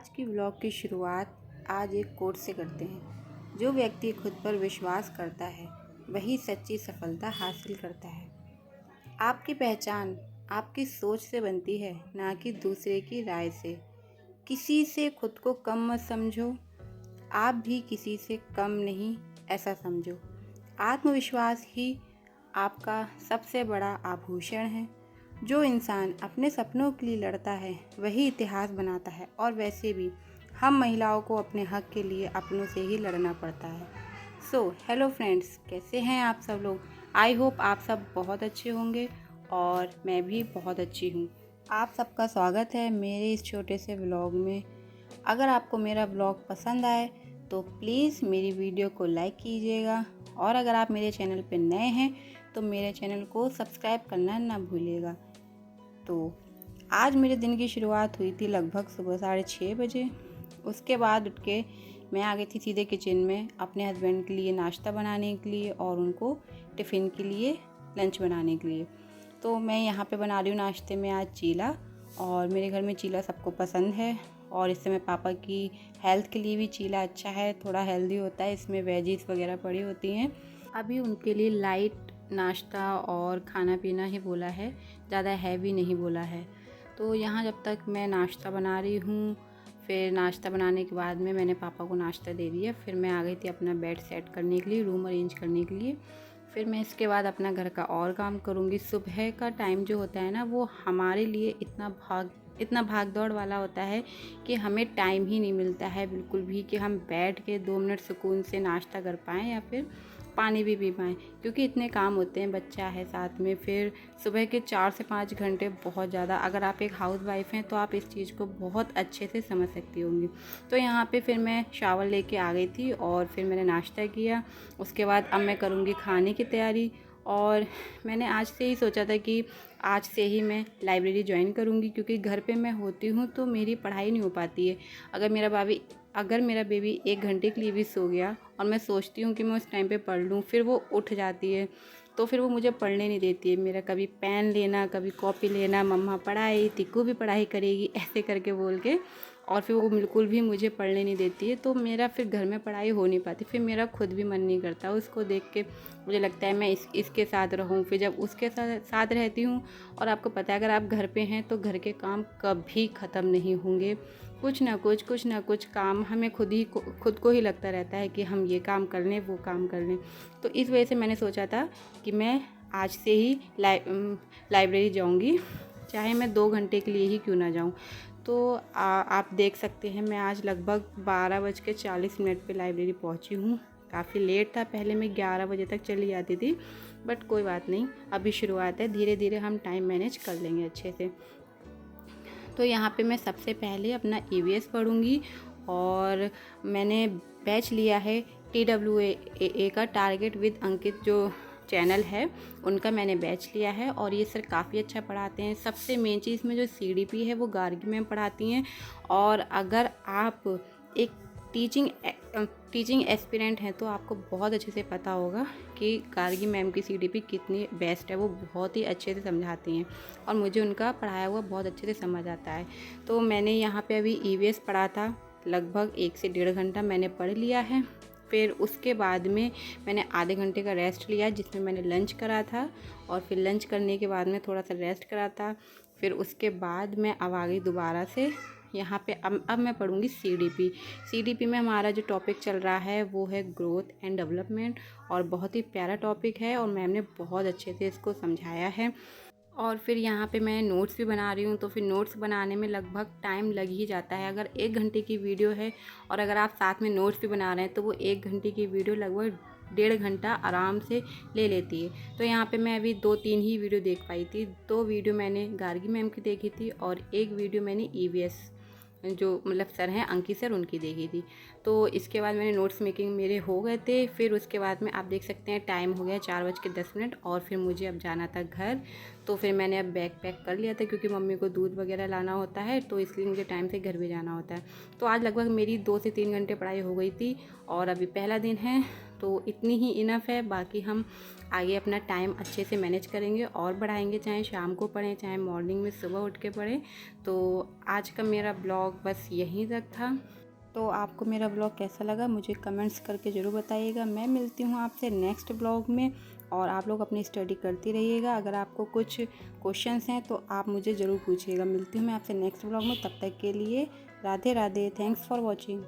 आज की व्लॉग की शुरुआत आज एक कोट से करते हैं। जो व्यक्ति खुद पर विश्वास करता है वही सच्ची सफलता हासिल करता है। आपकी पहचान आपकी सोच से बनती है, ना कि दूसरे की राय से। किसी से खुद को कम मत समझो, आप भी किसी से कम नहीं ऐसा समझो। आत्मविश्वास ही आपका सबसे बड़ा आभूषण है। जो इंसान अपने सपनों के लिए लड़ता है वही इतिहास बनाता है। और वैसे भी हम महिलाओं को अपने हक के लिए अपनों से ही लड़ना पड़ता है। हेलो फ्रेंड्स, कैसे हैं आप सब लोग। आई होप आप सब बहुत अच्छे होंगे और मैं भी बहुत अच्छी हूँ। आप सबका स्वागत है मेरे इस छोटे से व्लॉग में। अगर आपको मेरा व्लॉग पसंद आए तो प्लीज़ मेरी वीडियो को लाइक कीजिएगा, और अगर आप मेरे चैनल पर नए हैं तो मेरे चैनल को सब्सक्राइब करना ना भूलिएगा। तो आज मेरे दिन की शुरुआत हुई थी लगभग सुबह 6:30 बजे। उसके बाद उठ के मैं आ गई थी सीधे किचन में अपने हस्बैंड के लिए नाश्ता बनाने के लिए और उनको टिफ़िन के लिए लंच बनाने के लिए। तो मैं यहाँ पे बना रही हूँ नाश्ते में आज चीला, और मेरे घर में चीला सबको पसंद है। और इससे मैं पापा की हेल्थ के लिए भी चीला अच्छा है, थोड़ा हेल्दी होता है, इसमें वेजीज वगैरह पड़ी होती हैं। अभी उनके लिए लाइट नाश्ता और खाना पीना ही बोला है, ज़्यादा हैवी नहीं बोला है। तो यहाँ जब तक मैं नाश्ता बना रही हूँ, फिर नाश्ता बनाने के बाद में मैंने पापा को नाश्ता दे दिया। फिर मैं आ गई थी अपना बेड सेट करने के लिए, रूम अरेंज करने के लिए। फिर मैं इसके बाद अपना घर का और काम करूँगी। सुबह का टाइम जो होता है ना, वो हमारे लिए इतना भाग दौड़ वाला होता है कि हमें टाइम ही नहीं मिलता है बिल्कुल भी कि हम बैठ के 2 मिनट सुकून से नाश्ता कर पाएँ या फिर पानी भी पी पाएँ, क्योंकि इतने काम होते हैं, बच्चा है साथ में। फिर सुबह के 4 से 5 घंटे बहुत ज़्यादा, अगर आप एक हाउसवाइफ हैं तो आप इस चीज़ को बहुत अच्छे से समझ सकती होंगी। तो यहाँ पे फिर मैं शावर लेके आ गई थी और फिर मैंने नाश्ता किया। उसके बाद अब मैं करूँगी खाने की तैयारी। और मैंने आज से ही सोचा था कि आज से ही मैं लाइब्रेरी ज्वाइन करूँगी, क्योंकि घर पे मैं होती हूँ तो मेरी पढ़ाई नहीं हो पाती है। अगर मेरा बेबी 1 घंटे के लिए भी सो गया और मैं सोचती हूँ कि मैं उस टाइम पे पढ़ लूँ, फिर वो उठ जाती है तो फिर वो मुझे पढ़ने नहीं देती है। मेरा कभी पेन लेना, कभी कॉपी लेना, मम्मा पढ़ाई, तिक्कू भी पढ़ाई करेगी, ऐसे करके बोल के, और फिर वो बिल्कुल भी मुझे पढ़ने नहीं देती है। तो मेरा फिर घर में पढ़ाई हो नहीं पाती। फिर मेरा खुद भी मन नहीं करता, उसको देख के मुझे लगता है मैं इसके साथ रहूं। फिर जब उसके साथ रहती हूँ, और आपको पता है अगर आप घर पे हैं तो घर के काम कभी ख़त्म नहीं होंगे। कुछ ना कुछ काम हमें खुद को ही लगता रहता है कि हम ये काम कर लें, वो काम कर लें। तो इस वजह से मैंने सोचा था कि मैं आज से ही लाइब्रेरी जाऊंगी, चाहे मैं 2 घंटे के लिए ही क्यों ना जाऊं। तो आप देख सकते हैं मैं आज लगभग 12:40 पे लाइब्रेरी पहुंची हूँ। काफ़ी लेट था, पहले मैं 11 बजे तक चली जाती थी, बट कोई बात नहीं, अभी शुरुआत है, धीरे धीरे हम टाइम मैनेज कर लेंगे अच्छे से। तो यहाँ पे मैं सबसे पहले अपना EVS पढ़ूँगी, और मैंने बैच लिया है TWA का, टारगेट विद अंकित जो चैनल है उनका मैंने बैच लिया है। और ये सर काफ़ी अच्छा पढ़ाते हैं। सबसे मेन चीज़ में जो CDP है वो गार्गी मैम पढ़ाती हैं। और अगर आप एक टीचिंग एस्पिरेंट हैं तो आपको बहुत अच्छे से पता होगा कि गार्गी मैम की CDP कितनी बेस्ट है। वो बहुत ही अच्छे से समझाती हैं और मुझे उनका पढ़ाया हुआ बहुत अच्छे से समझ आता है। तो मैंने यहाँ पे अभी EVS पढ़ा था, लगभग 1 से 1.5 घंटा मैंने पढ़ लिया है। फिर उसके बाद में मैंने आधे घंटे का रेस्ट लिया, जिसमें मैंने लंच करा था, और फिर लंच करने के बाद में थोड़ा सा रेस्ट करा था। फिर उसके बाद मैं अब आ गई दोबारा से यहाँ पे। अब मैं पढ़ूँगी CDP में हमारा जो टॉपिक चल रहा है वो है ग्रोथ एंड डेवलपमेंट, और बहुत ही प्यारा टॉपिक है और मैम ने बहुत अच्छे से इसको समझाया है। और फिर यहाँ पे मैं नोट्स भी बना रही हूँ, तो फिर नोट्स बनाने में लगभग टाइम लग ही जाता है। अगर 1 घंटे की वीडियो है और अगर आप साथ में नोट्स भी बना रहे हैं तो वो 1 घंटे की वीडियो लगभग 1.5 घंटा आराम से ले लेती है। तो यहाँ पे मैं अभी 2-3 ही वीडियो देख पाई थी। 2 वीडियो मैंने गार्गी मैम की देखी थी और 1 वीडियो मैंने EVS जो मतलब सर हैं अंकित सर, उनकी देखी थी। तो इसके बाद मैंने नोट्स मेकिंग मेरे हो गए थे। फिर उसके बाद में आप देख सकते हैं टाइम हो गया 4:10 और फिर मुझे अब जाना था घर। तो फिर मैंने अब बैग पैक कर लिया था, क्योंकि मम्मी को दूध वगैरह लाना होता है, तो इसलिए मुझे टाइम से घर भी जाना होता है। तो आज लगभग मेरी 2 से 3 घंटे पढ़ाई हो गई थी, और अभी पहला दिन है तो इतनी ही इनफ है। बाकी हम आगे अपना टाइम अच्छे से मैनेज करेंगे और बढ़ाएंगे, चाहे शाम को पढ़ें चाहे मॉर्निंग में सुबह उठ के पढ़ें। तो आज का मेरा ब्लॉग बस यहीं तक था। तो आपको मेरा ब्लॉग कैसा लगा मुझे कमेंट्स करके ज़रूर बताइएगा। मैं मिलती हूँ आपसे नेक्स्ट ब्लॉग में, और आप लोग अपनी स्टडी करती रहिएगा। अगर आपको कुछ क्वेश्चंस हैं तो आप मुझे ज़रूर पूछिएगा। मिलती हूँ मैं आपसे नेक्स्ट ब्लॉग में, तब तक के लिए Radhe Radhe. Thanks for watching.